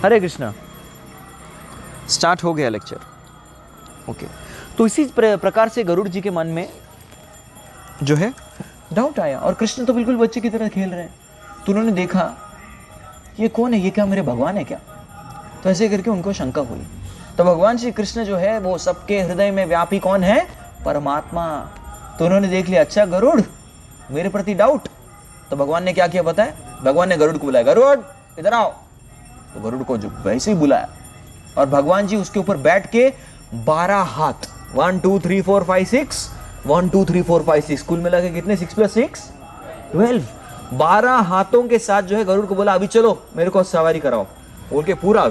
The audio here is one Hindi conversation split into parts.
हरे कृष्णा। स्टार्ट हो गया लेक्चर। ओके, तो इसी प्रकार से गरुड़ जी के मन में जो है डाउट आया, और कृष्ण तो बिल्कुल बच्चे की तरह खेल रहे हैं। तो उन्होंने देखा ये कौन है, ये क्या मेरे भगवान है क्या? तो ऐसे करके उनको शंका हुई। तो भगवान श्री कृष्ण जो है वो सबके हृदय में व्यापी कौन है? परमात्मा। तो उन्होंने देख लिया, अच्छा गरुड़ मेरे प्रति डाउट। तो भगवान ने क्या किया पता है? भगवान ने गरुड़ को बुलाया, गरुड़ इधर आओ। तो गरुड़ को जो वैसे ही बुलाया, और भगवान जी उसके ऊपर बैठ के 12 हाथ 1 2 3 4 5 6 1 2 3 4 5 6 कुल मिला के कितने? 6 + 6 12। 12 हाथों के साथ जो है गरुड़ को बोला, अभी चलो मेरे को सवारी कराओ बोल के पूरा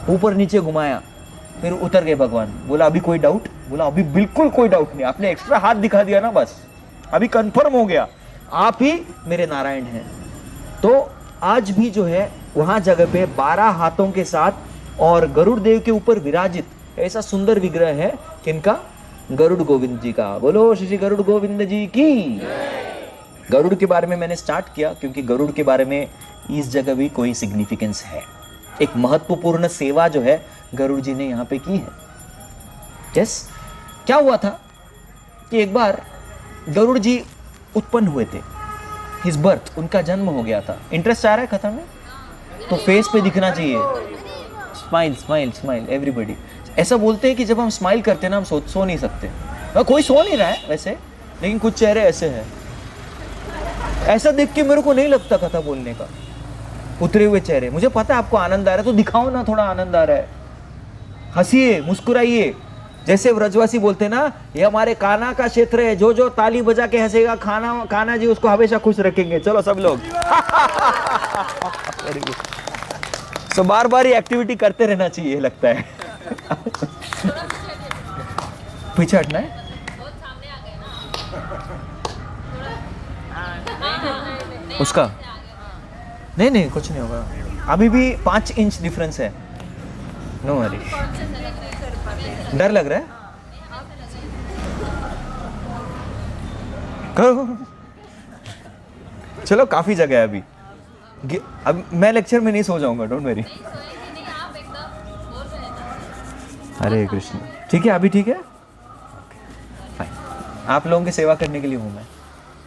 ऊपर नीचे घुमाया। फिर उतर गए भगवान। बोला अभी कोई डाउट? बोला अभी बिल्कुल कोई डाउट नहीं, आपने एक्स्ट्रा हाथ दिखा दिया ना, बस अभी कंफर्म हो गया आप ही मेरे नारायण हैं। तो आज भी जो है वहां जगह पे 12 हाथों के साथ और गरुड़ देव के ऊपर विराजित ऐसा सुंदर विग्रह है किनका? गरुड़ गोविंद जी का। बोलो श्री गरुड़ गोविंद जी की। गरुड़ के बारे में मैंने स्टार्ट किया क्योंकि गरुड़ के बारे में इस जगह भी कोई सिग्निफिकेंस है। एक महत्वपूर्ण सेवा जो है गरुड़ जी ने यहाँ पे की है। यस, क्या हुआ था कि एक बार गरुड़ जी उत्पन्न हुए थे, हिज बर्थ, उनका जन्म हो गया था। इंटरेस्ट आ रहा है कथा में? तो फेस पे दिखना चाहिए, स्माइल स्माइल स्माइल एवरीबडी। ऐसा बोलते हैं कि जब हम स्माइल करते हैं ना, हम सो नहीं सकते। कोई सो नहीं रहा है वैसे, लेकिन कुछ चेहरे ऐसे हैं। ऐसा देख के मेरे को नहीं लगता कथा बोलने का, उतरे हुए चेहरे। मुझे पता है आपको आनंद आ रहा है, तो दिखाओ ना थोड़ा आनंद आ रहा है, हंसिए मुस्कुराइए। जैसे व्रजवासी बोलते हैं ना, ये हमारे कान्हा का क्षेत्र है, जो जो ताली बजा के हंसेगा कान्हा जी उसको हमेशा खुश रखेंगे। चलो सब लोग तो बार बार ये एक्टिविटी करते रहना चाहिए लगता है। पीछे हटना है। उसका नहीं नहीं कुछ नहीं होगा, अभी भी 5 इंच डिफरेंस है। No worry. डर लग रहा है? चलो काफी जगह है अभी। अब मैं लेक्चर में नहीं सो जाऊंगा, डोंट वरी। हरे कृष्ण। ठीक है, अभी ठीक है, फाइन। आप लोगों की सेवा करने के लिए हूं मैं।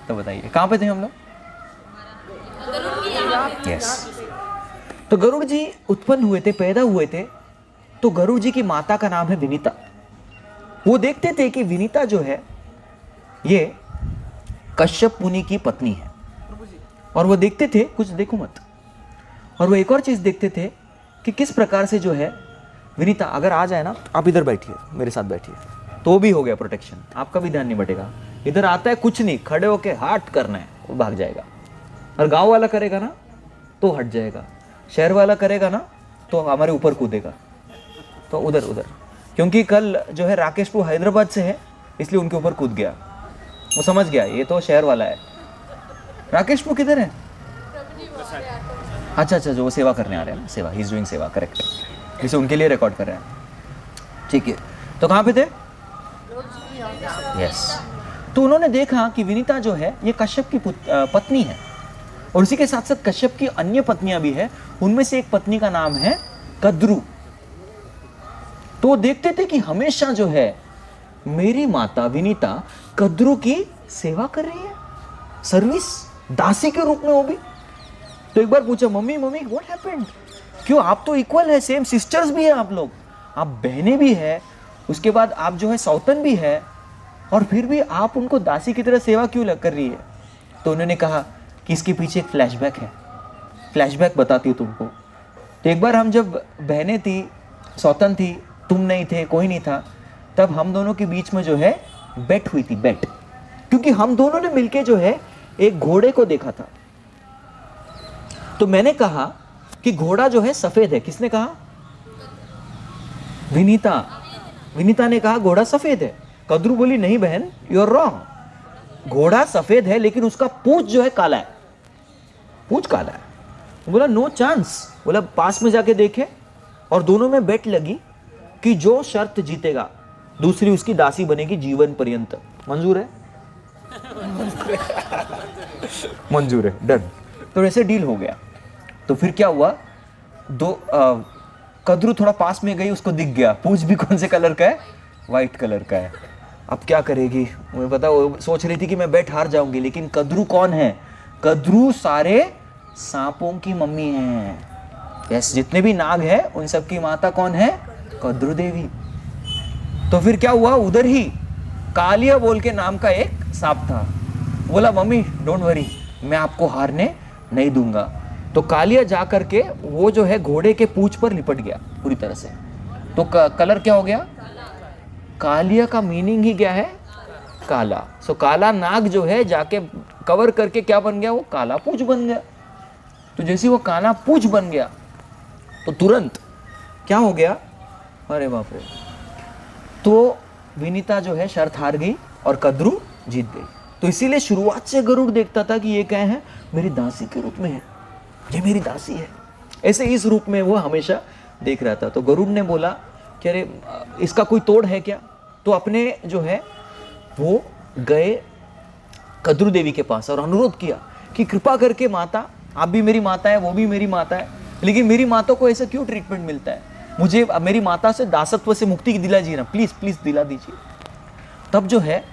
तो बताइए कहां पे थे हम लोग? यस। तो गरुड़ जी उत्पन्न हुए थे, पैदा हुए थे। तो गरुड़ जी की माता का नाम है विनीता। वो देखते थे कि विनीता जो है ये कश्यप मुनि की पत्नी है, और वो देखते थे, कुछ देखो मत, और वो एक और चीज देखते थे कि किस प्रकार से जो है विनीता अगर आ जाए ना, आप इधर बैठिए, मेरे साथ बैठिए, तो भी हो गया प्रोटेक्शन, आपका भी ध्यान नहीं बटेगा। इधर आता है कुछ नहीं, खड़े होके हाट करना है, वो भाग जाएगा। और गांव वाला करेगा ना तो हट जाएगा, शहर वाला करेगा ना तो हमारे ऊपर कूदेगा, तो उधर उधर। क्योंकि कल जो है राकेशपुर हैदराबाद से है, इसलिए उनके ऊपर कूद गया। वो समझ गया ये तो शहर वाला है। राकेशपुर किधर है? अच्छा अच्छा, जो वो सेवा करने आ रहे हैं ना, सेवा, ही इज डूइंग सेवा, करेक्ट, इसे उनके लिए रिकॉर्ड कर रहे हैं। ठीक है, तो कहाँ पे थे? यस। तो उन्होंने देखा कि विनीता जो है ये कश्यप की पत्नी है, और उसी के साथ साथ कश्यप की अन्य पत्नियां भी है। उनमें से एक पत्नी का नाम है कद्रु। तो देखते थे कि हमेशा जो है मेरी माता विनीता कद्रु की सेवा कर रही है, सर्विस, दासी के रूप में वो भी। तो एक बार पूछा, मम्मी मम्मी व्हाट हैपेंड? क्यों, आप तो इक्वल है, सेम सिस्टर्स भी है आप लोग, आप बहनें भी है, उसके बाद आप जो है सौतन भी है, और फिर भी आप उनको दासी की तरह सेवा क्यों कर रही है? तो उन्होंने कहा कि इसके पीछे एक फ्लैशबैक है, फ्लैशबैक बताती हूँ तुमको। तो एक बार हम जब बहनें थी, सौतन थी, तुम नहीं थे, कोई नहीं था, तब हम दोनों के बीच में जो है बेट हुई थी, बेट। क्योंकि हम दोनों ने मिलके जो है एक घोड़े को देखा था। तो मैंने कहा कि घोड़ा जो है सफेद है। किसने कहा? विनीता। विनीता ने कहा घोड़ा सफेद है। कद्रू बोली नहीं बहन, यू आर रॉन्ग, घोड़ा सफेद है लेकिन उसका पूंछ जो है काला है, पूंछ काला है। बोला नो चांस। बोला पास में जाके देखे, और दोनों में बेट लगी कि जो शर्त जीतेगा दूसरी उसकी दासी बनेगी जीवन पर्यंत। मंजूर है? मंजूर है, डन। तो ऐसे डील हो गया। तो फिर क्या हुआ कद्रू थोड़ा पास में गई, उसको दिख गया पूंछ भी कौन से कलर का है, वाइट कलर का है। अब क्या करेगी, मुझे पता, वो सोच रही थी कि मैं बेट हार जाऊंगी, लेकिन कद्रू कौन है, कद्रू सारे सांपों की मम्मी है। यस, जितने भी नाग है उन सब की माता कौन है, कद्रू देवी। तो फिर क्या हुआ, उधर ही कालिया बोल के नाम का एक सांप था। बोला मम्मी डोंट वरी, मैं आपको हारने नहीं दूंगा। तो कालिया जाकर के वो जो है घोड़े के पूंछ पर लिपट गया पूरी तरह से। तो कलर क्या हो गया, कालिया का मीनिंग ही क्या है, काला। सो काला नाग जो है जाके कवर करके क्या बन गया, वो काला पूंछ बन गया। तो जैसे वो काला पूंछ बन गया तो तुरंत क्या हो गया, अरे बाप रे, तो विनीता जो है शर्त हार गई और कद्रू जीत गई। तो इसीलिए शुरुआत से गरुड़ देखता था कि ये क्या है, मेरी दासी के रूप में है, ये मेरी दासी है, ऐसे इस रूप में वो हमेशा देख रहा था। तो गरुड़ ने बोला कि अरे इसका कोई तोड़ है क्या। तो अपने जो है वो गए कद्रू देवी के पास और अनुरोध किया कि कृपा करके माता, आप भी मेरी माता है, वो भी मेरी माता है, लेकिन मेरी माता को ऐसा क्यों ट्रीटमेंट मिलता है, मुझे मेरी माता से दासत्व से मुक्ति दिला दीजिए ना, प्लीज प्लीज दिला दीजिए। तब जो है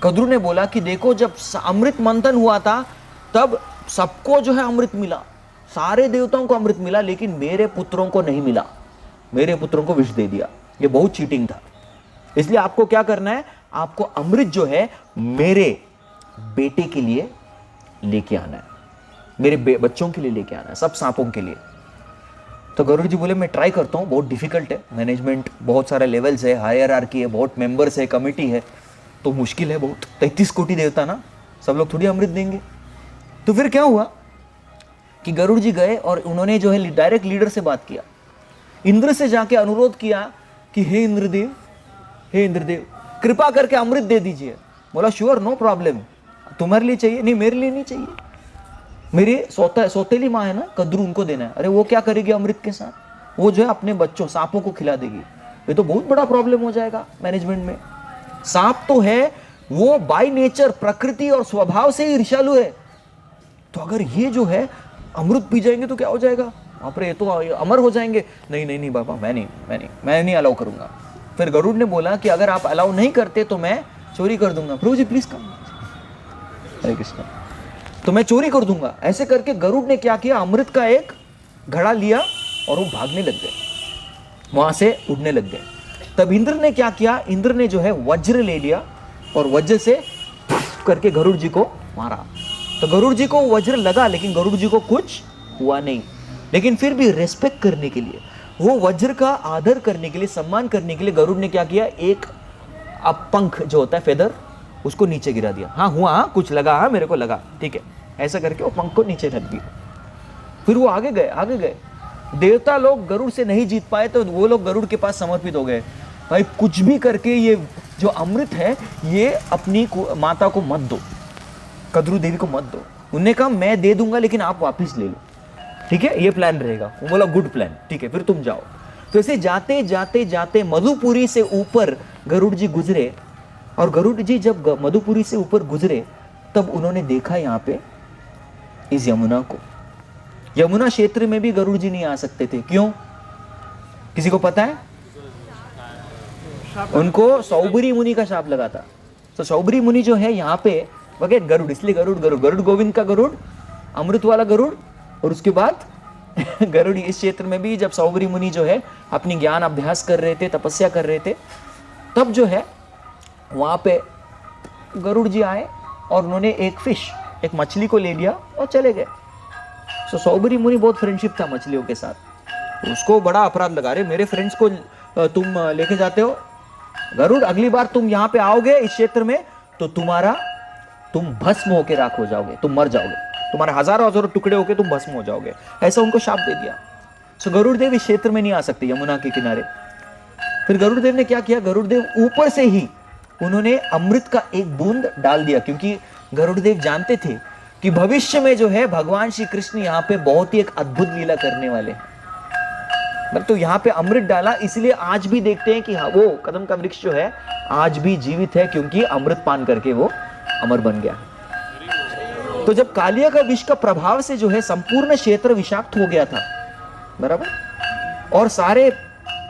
कद्रू ने बोला कि देखो जब अमृत मंथन हुआ था तब सबको जो है अमृत मिला, सारे देवताओं को अमृत मिला, लेकिन मेरे पुत्रों को नहीं मिला, मेरे पुत्रों को विष दे दिया, ये बहुत चीटिंग था। इसलिए आपको क्या करना है, आपको अमृत जो है मेरे बेटे के लिए लेके आना है, मेरे बच्चों के लिए लेके आना है, सब सांपों के लिए। तो गरुड़ जी बोले मैं ट्राई करता हूँ, बहुत डिफिकल्ट है, मैनेजमेंट बहुत सारे लेवल्स है, हायरार्की है, बहुत मेंबर्स है, कमिटी है, तो मुश्किल है बहुत, 33 कोटि देवता ना, सब लोग थोड़ी अमृत देंगे। तो फिर क्या हुआ कि गरुड़ जी गए और उन्होंने जो है डायरेक्ट लीडर से बात किया, इंद्र से जाके अनुरोध किया कि हे इंद्रदेव, हे इंद्रदेव कृपा करके अमृत दे दीजिए। बोला श्योर, नो प्रॉब्लम, तुम्हारे लिए चाहिए, नहीं मेरे लिए नहीं चाहिए, मेरी सौतेली माँ है ना कद्रू, उनको देना है। अरे वो क्या करेगी अमृत के साथ, वो जो है अपने बच्चों सांपों को खिला देगी, ये तो बहुत बड़ा प्रॉब्लम हो जाएगा मैनेजमेंट में। सांप तो है वो बाय नेचर, प्रकृति और स्वभाव से ही ईर्ष्यालु है, तो अगर ये जो है अमृत पी जाएंगे तो क्या हो जाएगा, वहां पर ये तो अमर हो जाएंगे। नहीं नहीं नहीं बाबा, मैं नहीं अलाउ करूंगा। फिर गरुड़ ने बोला कि अगर आप अलाउ नहीं करते तो मैं चोरी कर दूंगा। प्रभु जी प्लीज कम, हरे कृष्ण, तो मैं चोरी कर दूंगा। ऐसे करके गरुड़ ने क्या किया, अमृत का एक घड़ा लिया और वो भागने लग गए, वहां से उड़ने लग गए। तब इंद्र ने क्या किया, इंद्र ने जो है वज्र ले लिया और वज्र से करके गरुड़ जी को मारा। तो गरुड़ जी को वज्र लगा लेकिन गरुड़ जी को कुछ हुआ नहीं, लेकिन फिर भी रेस्पेक्ट करने के लिए, वो वज्र का आदर करने के लिए, सम्मान करने के लिए गरुड़ ने क्या किया, एक पंख जो होता है फेदर, उसको नीचे गिरा दिया। हाँ हुआ, हाँ कुछ लगा, हाँ मेरे को लगा, ठीक है, ऐसा करके वो पंख को नीचे रख दिया। फिर वो आगे गए। देवता लोग गरुड़ से नहीं जीत पाए तो वो लोग गरुड़ के पास समर्पित हो गए, भाई कुछ भी करके ये जो अमृत है ये अपनी माता को मत दो, कद्रू देवी को मत दो। उन्होंने कहा मैं दे दूंगा लेकिन आप वापस ले लो, ठीक है, ये प्लान रहेगा। वो बोला गुड प्लान, ठीक है फिर तुम जाओ। तो ऐसे जाते जाते जाते मधुपुरी से ऊपर गरुड़ जी गुजरे, और गरुड़ जी जब मधुपुरी से ऊपर गुजरे तब उन्होंने देखा यहाँ पे इस यमुना को। यमुना क्षेत्र में भी गरुड़ जी नहीं आ सकते थे, क्यों, किसी को पता है? उनको सौबरी मुनि का शाप लगा था। तो सौबरी मुनि जो है यहाँ पे वगैरह गरुड़, इसलिए गरुड़ गोविंद का गरुड़, अमृत वाला गरुड़। और उसके बाद गरुड़ इस क्षेत्र में भी जब सौबरी मुनि जो है अपनी ज्ञान अभ्यास कर रहे थे, तपस्या कर रहे थे, तब जो है वहां पे गरुड़ जी आए और उन्होंने एक मछली को ले लिया और चले गए। तो सौबरी मुनि बहुत फ्रेंडशिप था मछलियों के साथ, तो उसको बड़ा अपराध लगा, रहे मेरे फ्रेंड्स को तुम लेके जाते हो, गरुड़ अगली बार तुम यहाँ पे आओगे इस क्षेत्र में तो तुम भस्म होके राख हो जाओगे, तुम मर जाओगे, तुम्हारे हजारों टुकड़े होके तुम भस्म हो जाओगे, ऐसा उनको शाप दे दिया। सो गरुड़ देव इस क्षेत्र में नहीं आ सकते, यमुना के किनारे। फिर गरुड़ देव ने क्या किया, गरुड़ देव ऊपर से ही उन्होंने अमृत का एक बूंद डाल दिया, क्योंकि गरुड़ देव जानते थे कि भविष्य में जो है भगवान श्री कृष्ण यहाँ पे बहुत ही एक अद्भुत लीला करने वाले हैं। तो यहाँ पे अमृत डाला, इसलिए आज भी देखते हैं कि हाँ वो कदम का वृक्ष जो है आज भी जीवित है, क्योंकि अमृत पान करके वो अमर बन गया। तो जब कालिया का विष का प्रभाव से जो है संपूर्ण क्षेत्र विषाक्त हो गया था, बराबर। और सारे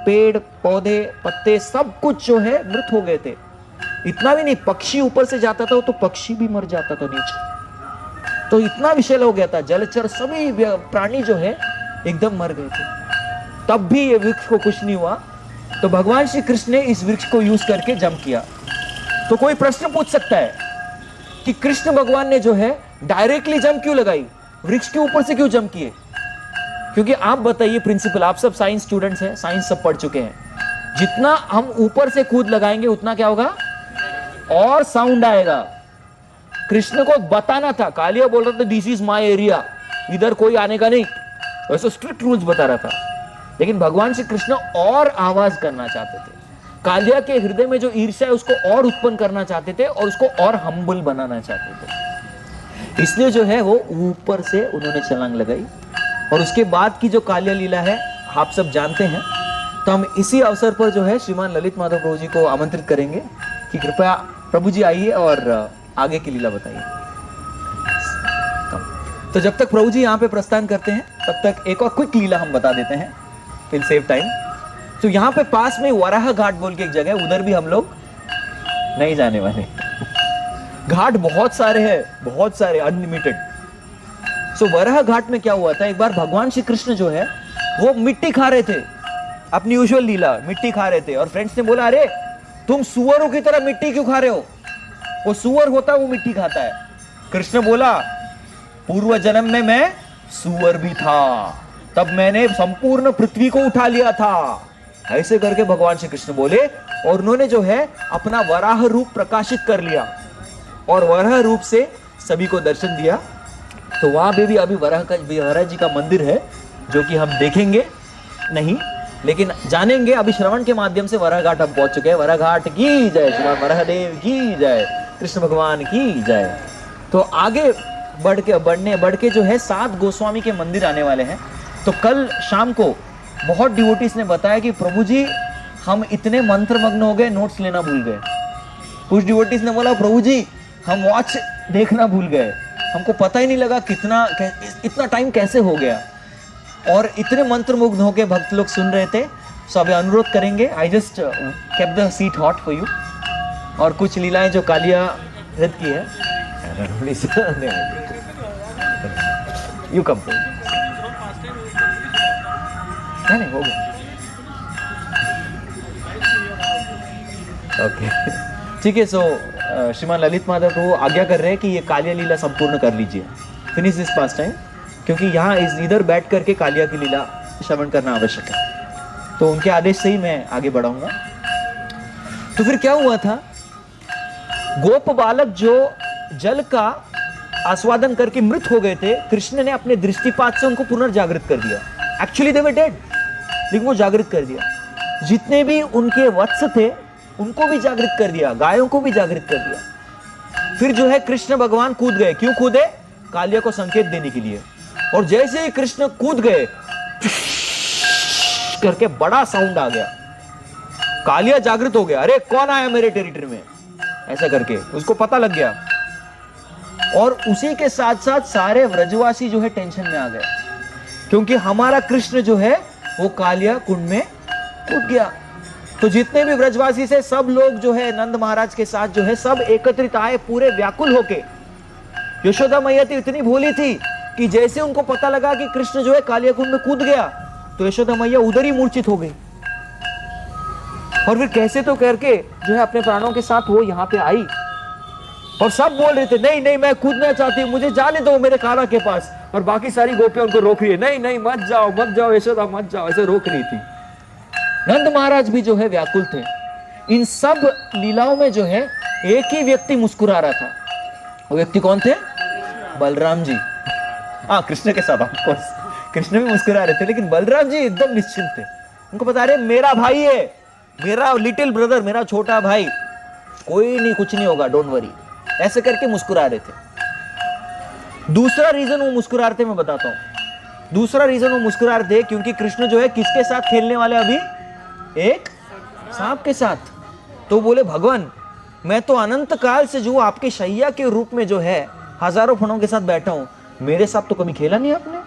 पेड़ पौधे पत्ते सब कुछ जो है मृत हो गए थे। इतना भी नहीं, पक्षी ऊपर से जाता था तो पक्षी भी मर जाता था नीचे, तो इतना विषैला हो गया था। जलचर सभी प्राणी जो है एकदम मर गए थे। तब भी ये वृक्ष को कुछ नहीं हुआ। तो भगवान श्री कृष्ण ने इस वृक्ष को यूज करके जंप किया। तो कोई प्रश्न पूछ सकता है कि कृष्ण भगवान ने जो है डायरेक्टली जंप क्यों लगाई, वृक्ष के ऊपर से क्यों जंप किए? क्योंकि आप बताइए प्रिंसिपल, आप सब साइंस स्टूडेंट्स हैं, साइंस सब पढ़ चुके हैं, जितना हम ऊपर से कूद लगाएंगे उतना क्या होगा, और साउंड आएगा। कृष्ण को बताना था, कालिया बोल रहा था दिस इज माय एरिया, इधर कोई आने का नहीं, वैसे स्ट्रिक्ट रूल्स बता रहा था। लेकिन भगवान श्री कृष्ण और आवाज करना चाहते थे। कालिया के हृदय में जो ईर्ष्या है उसको और उत्पन्न करना चाहते थे और उसको और हम्बल बनाना चाहते थे। इसलिए जो है वो ऊपर से उन्होंने छलांग लगाई। और उसके बाद की जो कालिया लीला है आप सब जानते हैं। तो हम इसी अवसर पर जो है श्रीमान ललित माधव प्रभु जी को आमंत्रित करेंगे कि कृपया प्रभु जी आइए और आगे की लीला बताइए। तो जब तक प्रभु जी यहाँ पे प्रस्थान करते हैं तब तक एक और क्विक लीला हम बता देते हैं, विल सेव टाइम। तो यहाँ पे पास में वराह घाट बोल के एक जगह है, उधर भी हम लोग नहीं जाने वाले। घाट बहुत सारे हैं, बहुत सारे, अनलिमिटेड। सो वराह घाट में क्या हुआ था, एक बार भगवान श्री कृष्ण जो है वो मिट्टी खा रहे थे, अपनी यूजुअल लीला मिट्टी खा रहे थे। और फ्रेंड्स ने बोला अरे तुम सुअरों की तरह मिट्टी क्यों खा रहे हो, वो सुअर होता है वो मिट्टी खाता है। कृष्ण बोला पूर्व जन्म में मैं सुअर भी था, तब मैंने संपूर्ण पृथ्वी को उठा लिया था। ऐसे करके भगवान श्री कृष्ण बोले और उन्होंने जो है अपना वराह रूप प्रकाशित कर लिया और वराह रूप से सभी को दर्शन दिया। तो वहां पे भी अभी वराह जी का मंदिर है जो कि हम देखेंगे नहीं, लेकिन जानेंगे अभी श्रवण के माध्यम से। वराह घाट हम पहुंच चुके हैं। वराह घाट की जय, श्री वराहदेव की जय, कृष्ण भगवान की जय। तो आगे बढ़ के जो है 7 गोस्वामी के मंदिर आने वाले हैं। तो कल शाम को बहुत डिवोटीज ने बताया कि प्रभु जी हम इतने मंत्रमग्न हो गए, नोट्स लेना भूल गए। कुछ डिवोटीज ने बोला प्रभु जी हम वॉच देखना भूल गए, हमको पता ही नहीं लगा इतना टाइम कैसे हो गया। और इतने मंत्रमुग्ध होकर भक्त लोग सुन रहे थे। सो अभी अनुरोध करेंगे, I just kept the seat hot for you. और कुछ लीलाएं जो कालिया रथ की है, यू कम। नहीं हो गया, ओके ठीक है। सो श्रीमान ललित माधव को आज्ञा कर रहे हैं कि ये कालिया लीला संपूर्ण कर लीजिए, फिनिश दिस पास टाइम, क्योंकि यहाँ इधर बैठ करके कालिया की लीला श्रवण करना आवश्यक है। तो उनके आदेश से ही मैं आगे बढ़ाऊंगा। तो फिर क्या हुआ था, गोप बालक जो जल का आस्वादन करके मृत हो गए थे, कृष्ण ने अपने दृष्टिपात से उनको पुनर्जागृत कर दिया। एक्चुअली दे वर डेड, लेकिन वो जागृत कर दिया। जितने भी उनके वत्स थे उनको भी जागृत कर दिया, गायों को भी जागृत कर दिया। फिर जो है कृष्ण भगवान कूद गए। क्यों कूदे? कालिया को संकेत देने के लिए। और जैसे ही कृष्ण कूद गए करके बड़ा साउंड आ गया, कालिया जागृत हो गया, अरे कौन आया मेरे टेरिटरी में, ऐसा करके उसको पता लग गया। और उसी के साथ साथ सारे व्रजवासी जो है टेंशन में आ गए, क्योंकि हमारा कृष्ण जो है वो कालिया कुंड में कूद गया। तो जितने भी व्रजवासी से सब लोग जो है नंद महाराज के साथ जो है सब एकत्रित आए, पूरे व्याकुल होके। यशोदा मैया तो इतनी भोली थी कि जैसे उनको पता लगा कि कृष्ण जो है कालिया कुंड में कूद गया, तो यशोदा मैया उधर ही मूर्छित हो गई। और फिर कैसे तो करके जो है अपने प्राणों के साथ वो यहाँ पे आई। और सब बोल रहे थे नहीं नहीं मैं कूदना चाहती हूँ, मुझे जाने दो मेरे काला के पास। और बाकी सारी गोपियां उनको रोक रही है, नहीं नहीं मत जाओ यशोदा मत जाओ, ऐसे रोक रही थी। नंद महाराज भी जो है व्याकुल थे। इन सब लीलाओं में जो है एक ही व्यक्ति मुस्कुरा रहा था। वो व्यक्ति कौन थे? बलराम जी। हाँ, कृष्ण के साथ ऑफकोर्स कृष्ण भी मुस्कुरा रहे थे, लेकिन बलराम जी एकदम निश्चिंत थे। उनको बता रहे मेरा भाई है, मेरा लिटिल ब्रदर, मेरा छोटा भाई, कोई नहीं, कुछ नहीं होगा, डोंट वरी, ऐसे करके मुस्कुरा रहे थे। दूसरा रीजन वो मुस्कुरा रहे थे मैं बताता हूं। दूसरा रीजन वो मुस्कुरा रहे थे क्योंकि कृष्ण जो है किसके साथ खेलने वाले, अभी एक सांप के साथ। तो बोले भगवान मैं तो अनंत काल से जो आपके शैया के रूप में जो है हजारों फणों के साथ बैठा हूं, मेरे साथ तो कभी खेला नहीं आपने।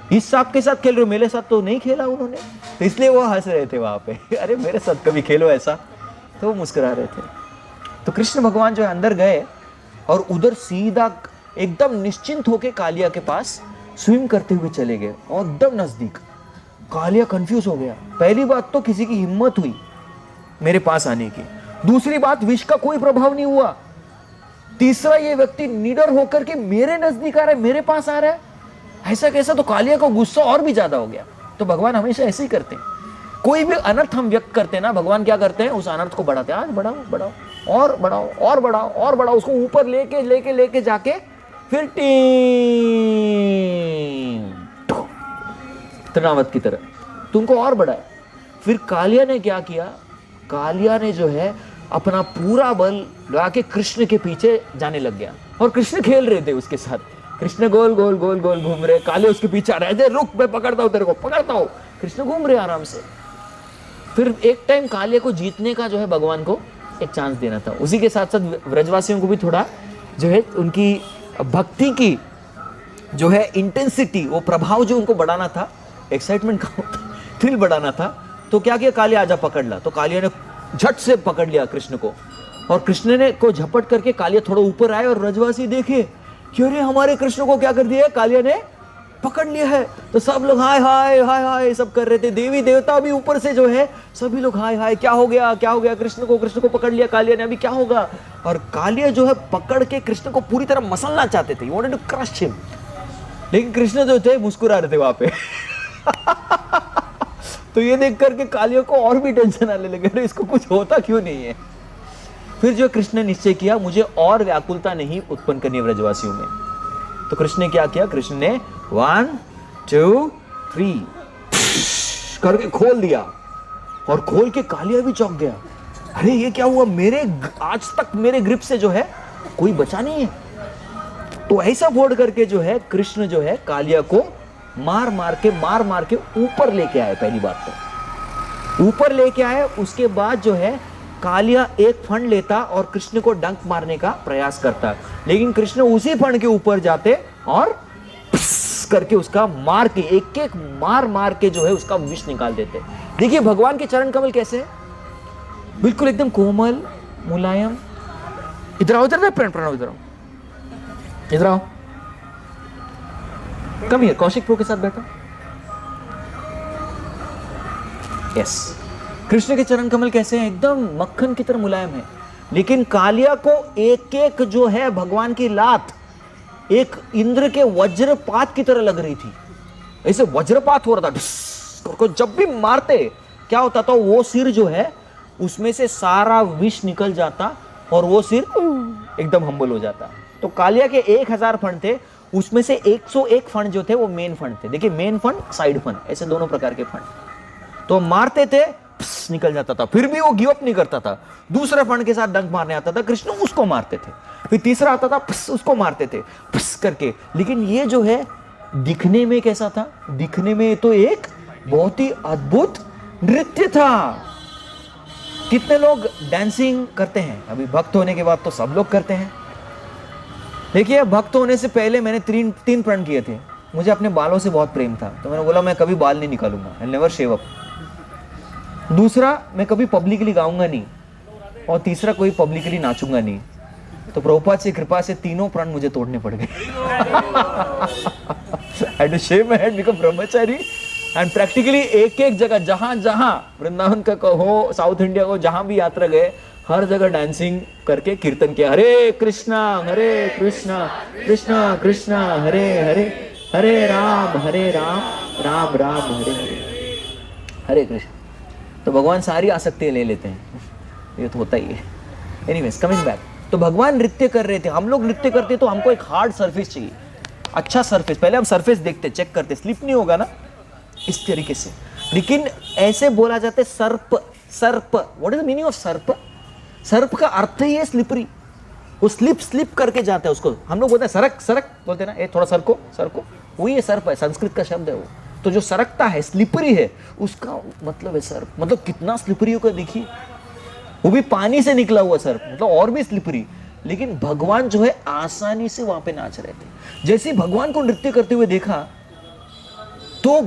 इस सांप के साथ खेल रहे हो, मेरे साथ तो नहीं खेला उन्होंने। तो इसलिए वो हंस रहे थे वहां पे, अरे मेरे साथ कभी खेलो ऐसा, तो वो मुस्कुरा रहे थे। तो कृष्ण भगवान जो है अंदर गए और उधर सीधा एकदम निश्चिंत होके कालिया के पास स्विम करते हुए चले गए और एकदम नजदीक। कालिया कंफ्यूज हो गया। पहली बात तो किसी की हिम्मत हुई मेरे पास आने की, दूसरी बात विष का कोई प्रभाव नहीं हुआ, तीसरा ये व्यक्ति निडर होकर के मेरे नजदीक आ रहा है, मेरे पास आ रहा है, ऐसा कैसा। तो कालिया को गुस्सा और भी ज्यादा हो गया। तो भगवान हमेशा ऐसे ही करते हैं, कोई भी अनर्थ हम व्यक्त करते हैं ना, भगवान क्या करते हैं, उस अनर्थ को बढ़ाते हैं, आज बढ़ाओ बढ़ाओ और बढ़ाओ और बढ़ाओ और बढ़ाओ, उसको ऊपर लेके लेके लेके जाके फिर तृणावत की तरह तुमको और बढ़ाया। फिर कालिया ने क्या किया, कालिया ने जो है अपना पूरा बल लगा के कृष्ण के पीछे जाने लग गया और कृष्ण खेल रहे थे उसके साथ। कृष्ण गोल गोल गोल गोल घूम रहे, कालिया उसके पीछे आ रहे थे, रुक मैं पकड़ता हूं तेरे को, पकड़ता हूं। कृष्ण घूम रहे आराम से। फिर एक टाइम कालिया को जीतने का जो है भगवान को एक चांस देना था। उसी के साथ साथ व्रजवासियों को भी थोड़ा जो है उनकी भक्ति की जो है इंटेंसिटी, वो प्रभाव जो उनको बढ़ाना था, एक्साइटमेंट का थ्रिल बढ़ाना था। तो क्या किया, कालिया आजा पकड़ ला। तो कालिया ने झट से पकड़ लिया कृष्ण को और कृष्ण ने को झपट करके कालिया थोड़ा ऊपर आए और व्रजवासी देखे कि अरे हमारे कृष्ण को क्या कर दिया है, कालिया ने पकड़ लिया है। तो सब लोग हाय हाय हाय हाय सब कर रहे थे, देवी देवता भी ऊपर से जो है सभी लोग हाय हाय, क्या हो गया क्या हो गया, कृष्ण को पकड़ लिया कालिया ने, अभी क्या होगा। और कालिया जो है पकड़ के कृष्ण को पूरी तरह मसलना चाहते थे, वांटेड टू क्रश हिम, लेकिन कृष्ण जो थे मुस्कुरा रहे थे वहां पे। तो ये देख करके कालिया को और भी टेंशन आने लगे, अरे इसको कुछ होता क्यों नहीं है। फिर जो कृष्ण ने निश्चय किया मुझे और व्याकुलता नहीं उत्पन्न करनी है व्रजवासियों में। तो कृष्ण ने क्या किया, कृष्ण ने 1 2 3 करके खोल दिया और खोल के कालिया भी चौंक गया, अरे ये क्या हुआ, मेरे आज तक मेरे ग्रिप से जो है कोई बचा नहीं है। तो ऐसा फोड़ करके जो है कृष्ण जो है कालिया को मार मार के ऊपर लेके आए। पहली बात तो ऊपर लेके आए, उसके बाद जो है कालिया एक फण लेता और कृष्ण को डंक मारने का प्रयास करता, लेकिन कृष्ण उसी फण के ऊपर जाते और करके उसका मार के एक एक मार के जो है उसका विष निकाल देते। देखिए भगवान के चरण कमल कैसे है, बिल्कुल एकदम कोमल मुलायम। इधर आओ, इधर प्रणव इधर आओ, इधर आओ, कम हियर, कौशिक प्रो के साथ बैठो। यस, कृष्ण के चरण कमल कैसे हैं, एकदम मक्खन की तरह मुलायम है। लेकिन कालिया को एक एक जो है भगवान की लात एक इंद्र के वज्रपात की तरह लग रही थी, ऐसे वज्रपात हो रहा था। जब भी मारते क्या होता था, वो सिर जो है उसमें से सारा विष निकल जाता और वो सिर एकदम हम्बल हो जाता। तो कालिया के 1000 फण थे, उसमें से 101 फण जो थे वो मेन फण थे। देखिए मेन फण, साइड फण, ऐसे दोनों प्रकार के फण। तो मारते थे, निकल जाता था, फिर भी वो गिव अप नहीं करता था। दूसरे फण के साथ डंक मारने आता था, कृष्ण उसको मारते थे, फिर तीसरा आता था, उसको मारते थे करके। लेकिन ये जो है दिखने में कैसा था, दिखने में तो एक बहुत ही अद्भुत नृत्य था। कितने लोग डांसिंग करते हैं, अभी भक्त होने के बाद तो सब लोग करते हैं। देखिए भक्त होने से पहले मैंने तीन प्रण किए थे। मुझे अपने बालों से बहुत प्रेम था, तो मैंने बोला मैं कभी बाल नहीं निकालूंगा, आई नेवर शेव अप। दूसरा, मैं कभी पब्लिकली गाऊंगा नहीं, और तीसरा कोई पब्लिकली नाचूंगा नहीं। तो प्रभुपाद से कृपा से तीनों प्रण मुझे तोड़ने पड़ गए। I had to shave my head, become Brahmachari, and practically एक एक जगह जहां जहां वृंदावन का हो, साउथ इंडिया को जहां भी यात्रा गए, हर जगह डांसिंग करके कीर्तन किया, हरे कृष्णा कृष्णा कृष्णा हरे हरे, हरे राम राम राम हरे हरे, हरे कृष्ण। तो भगवान सारी आसक्तियां ले लेते हैं, ये तो होता ही है। एनीवेज, कमिंग बैक, तो भगवान नृत्य कर रहे थे, हम लोग नृत्य करते तो हमको एक हार्ड सरफेस चाहिए, अच्छा सरफेस। पहले हम सरफेस देखते, चेक करते, स्लिप नहीं होगा ना, इस तरीके से। लेकिन ऐसे बोला जाता है सर्प, what is the meaning of सर्प? सर्प का अर्थ ही है स्लिपरी, वो स्लिप करके जाता है, उसको हम लोग बोलते हैं सरक बोलते हैं ना, ये थोड़ा सरको, वही है सर्प है, संस्कृत का शब्द है वो। तो जो सरकता है, स्लिपरी है, उसका मतलब है सर्प। मतलब कितना स्लिपरी होकर, देखिए वो भी पानी से निकला हुआ सर्प, मतलब और भी स्लिपरी। लेकिन भगवान जो है आसानी से वहां पे नाच रहे थे। जैसे भगवान को नृत्य करते हुए देखा, तो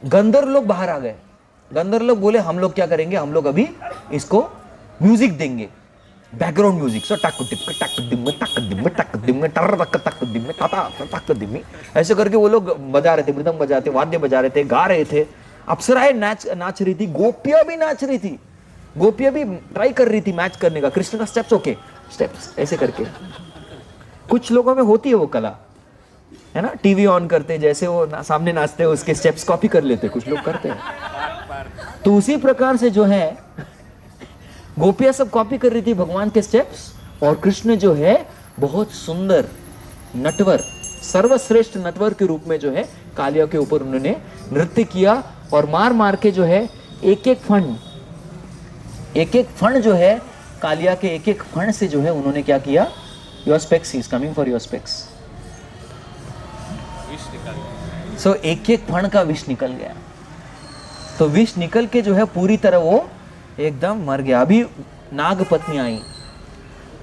गंधर्व लोग बाहर आ गए। गंधर्व लोग बोले हम लोग क्या करेंगे, हम लोग अभी इसको म्यूजिक देंगे, बैकग्राउंड म्यूजिक। सो टक टिप टक दिम टक दिम टक दिम टर टक दिम टाटा टक दिम, ऐसे करके वो लोग बजा रहे थे, मृदंग बजाते, वाद्य बजा रहे थे, गा रहे थे। अप्सराएं नाच रही थी, गोपियां भी नाच रही थी, गोपियां भी ट्राई कर रही थी मैच करने का। कृष्ण का स्टेप्स ओके, स्टेप्स ऐसे करके। कुछ लोगों में होती है वो कला, है ना, टीवी ऑन करते, जैसे वो सामने नाचते हैं उसके स्टेप्स कॉपी कर लेते, कुछ लोग करते हैं। तो उसी प्रकार से जो है गोपियां सब कॉपी कर रही थी भगवान के स्टेप्स, और कृष्ण जो है बहुत सुंदर नटवर, सर्वश्रेष्ठ नटवर के रूप में जो है कालिया के ऊपर उन्होंने नृत्य किया। और मार मार के जो है एक एक फण जो है कालिया के एक एक फण से जो है उन्होंने क्या किया, your specs, he is coming for your specs. So एक एक फण का विष निकल गया। तो विष निकल के जो है पूरी तरह वो एकदम मर गया। अभी नाग पत्नियां आई।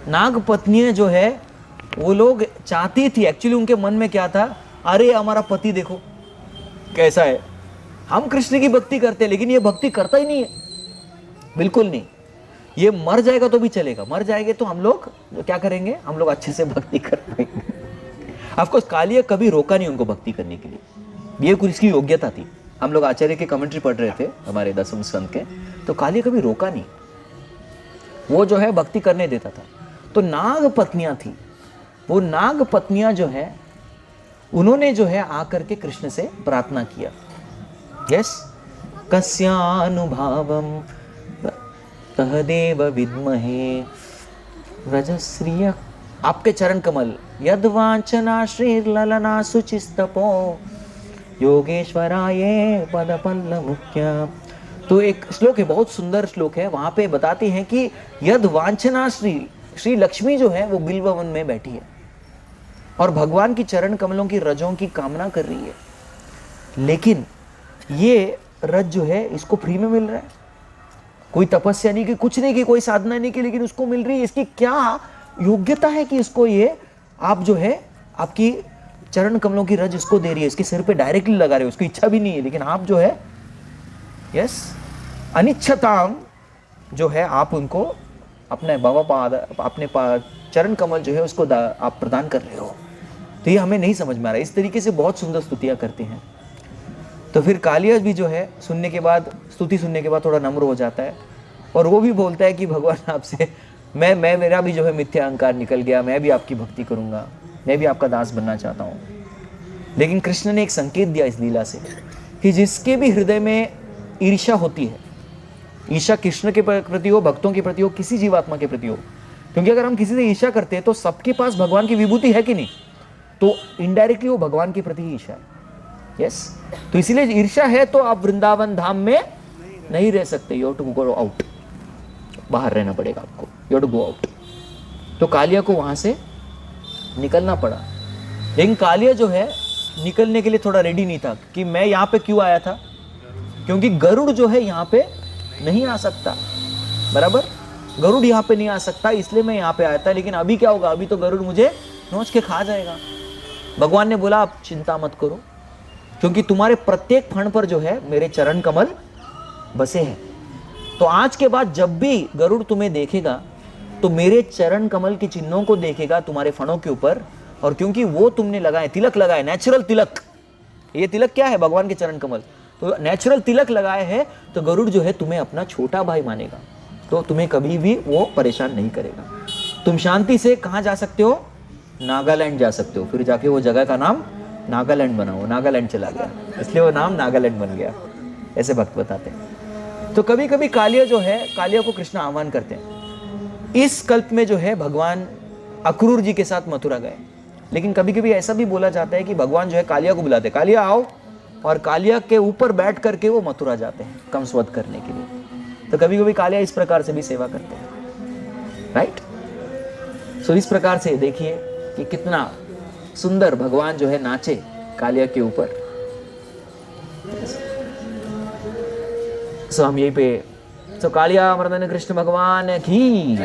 नाग पत्नियां जो है वो लोग चाहती थी, एक्चुअली उनके मन में क्या था, अरे हमारा पति देखो कैसा है, हम कृष्ण की भक्ति करते हैं लेकिन ये भक्ति करता ही नहीं है, बिल्कुल नहीं। ये मर जाएगा तो भी चलेगा, मर जाएंगे तो हम लोग क्या करेंगे, हम लोग अच्छे से भक्ति कर पाएंगे। ऑफकोर्स कालिया कभी रोका नहीं उनको भक्ति करने के लिए, ये कुछ इसकी योग्यता थी। हम लोग आचार्य के कमेंट्री पढ़ रहे थे हमारे 10वें स्कंद के, तो कालिया कभी रोका नहीं, वो जो है भक्ति करने देता था। तो नाग पत्नियां थी, वो नाग पत्नियां जो है उन्होंने जो है आकर के कृष्ण से प्रार्थना किया, यस, कस्यानुभावम तहदेव विद्महे व्रजश्रिय, आपके चरण कमल, यद वांछना श्रीर्ललना शुचिस्तपो योगेश्वराय पदपल्ल मुख्य। तो एक श्लोक है, बहुत सुंदर श्लोक है, वहां पे बताते हैं कि यद वांछना श्री लक्ष्मी जो है वो बिल्ववन में बैठी है और भगवान की चरण कमलों की रजों की कामना कर रही है, लेकिन ये रज जो है इसको फ्री में मिल रहा है, कोई तपस्या नहीं की, कुछ नहीं की, कोई साधना नहीं की, लेकिन उसको मिल रही है। इसकी क्या योग्यता है कि इसको ये आप जो है आपकी चरण कमलों की रज इसको दे रही है, इसके सिर पे डायरेक्टली लगा रहे हो, उसकी इच्छा भी नहीं है, लेकिन आप जो है यस अनिच्छताम जो है आप उनको अपने बाबा पाद अपने चरण कमल जो है उसको आप प्रदान कर रहे हो। तो ये हमें नहीं समझ में आ रहा है। इस तरीके से बहुत सुंदर स्तुतियां करते हैं। तो फिर कालिया भी जो है सुनने के बाद, स्तुति सुनने के बाद थोड़ा नम्र हो जाता है और वो भी बोलता है कि भगवान आपसे मैं मेरा भी जो है मिथ्या अहंकार निकल गया, मैं भी आपकी भक्ति करूंगा, मैं भी आपका दास बनना चाहता हूँ। लेकिन कृष्ण ने एक संकेत दिया इस लीला से कि जिसके भी हृदय में ईर्ष्या होती है, ईर्ष्या कृष्ण के प्रति हो, भक्तों के प्रति हो, किसी जीवात्मा के प्रति हो, क्योंकि अगर हम किसी से ईर्ष्या करते हैं तो सबके पास भगवान की विभूति है कि नहीं, तो इनडायरेक्टली वो भगवान के प्रति ईर्ष्या है। यस, तो इसीलिए ईर्ष्या है तो आप वृंदावन धाम में नहीं रह सकते, you have to go out, बाहर रहना पड़ेगा आपको, you have to go out. तो कालिया को वहां से निकलना पड़ा, लेकिन कालिया जो है निकलने के लिए थोड़ा रेडी नहीं था कि मैं यहाँ पे क्यों आया था, क्योंकि गरुड़ जो है यहाँ पे नहीं आ सकता, बराबर, गरुड़ यहाँ पे नहीं आ सकता, इसलिए मैं यहाँ पे आया था। लेकिन अभी क्या होगा, अभी तो गरुड़ मुझे नोच के खा जाएगा। भगवान ने बोला आप चिंता मत करो, क्योंकि तुम्हारे प्रत्येक फण पर जो है मेरे चरण कमल बसे हैं। तो आज के बाद जब भी गरुड़ तुम्हें देखेगा तो मेरे चरण कमल के चिन्हों को देखेगा तुम्हारे फणों के ऊपर, और क्योंकि वो तुमने लगाए, तिलक लगाए, नेचुरल तिलक, ये तिलक क्या है, भगवान के चरण कमल, तो नेचुरल तिलक लगाए हैं, तो गरुड़ जो है तुम्हें अपना छोटा भाई मानेगा, तो तुम्हें कभी भी वो परेशान नहीं करेगा। तुम शांति से कहाँ जा सकते हो, नागालैंड जा सकते हो। फिर जाके वो जगह का नाम नागालैंड बना, वो नागालैंड चला गया, इसलिए वो नाम नागालैंड बन गया, ऐसे भक्त बताते हैं। तो कभी कभी कालिया जो है, कालिया को कृष्ण आह्वान करते हैं। इस कल्प में जो है भगवान अक्रूर जी के साथ मथुरा गए, लेकिन कभी कभी ऐसा भी बोला जाता है कि भगवान जो है कालिया को बुलाते, कालिया आओ, और कालिया के ऊपर बैठ करके वो मथुरा जाते हैं कंसवध करने के लिए। तो कभी कभी कालिया इस प्रकार से भी सेवा करते हैं, राइट। सो इस प्रकार से देखिए कि कितना सुंदर भगवान जो है नाचे कालिया के ऊपर। सो हम यहीं पे, सो कालिया मर्दन कृष्ण भगवान की।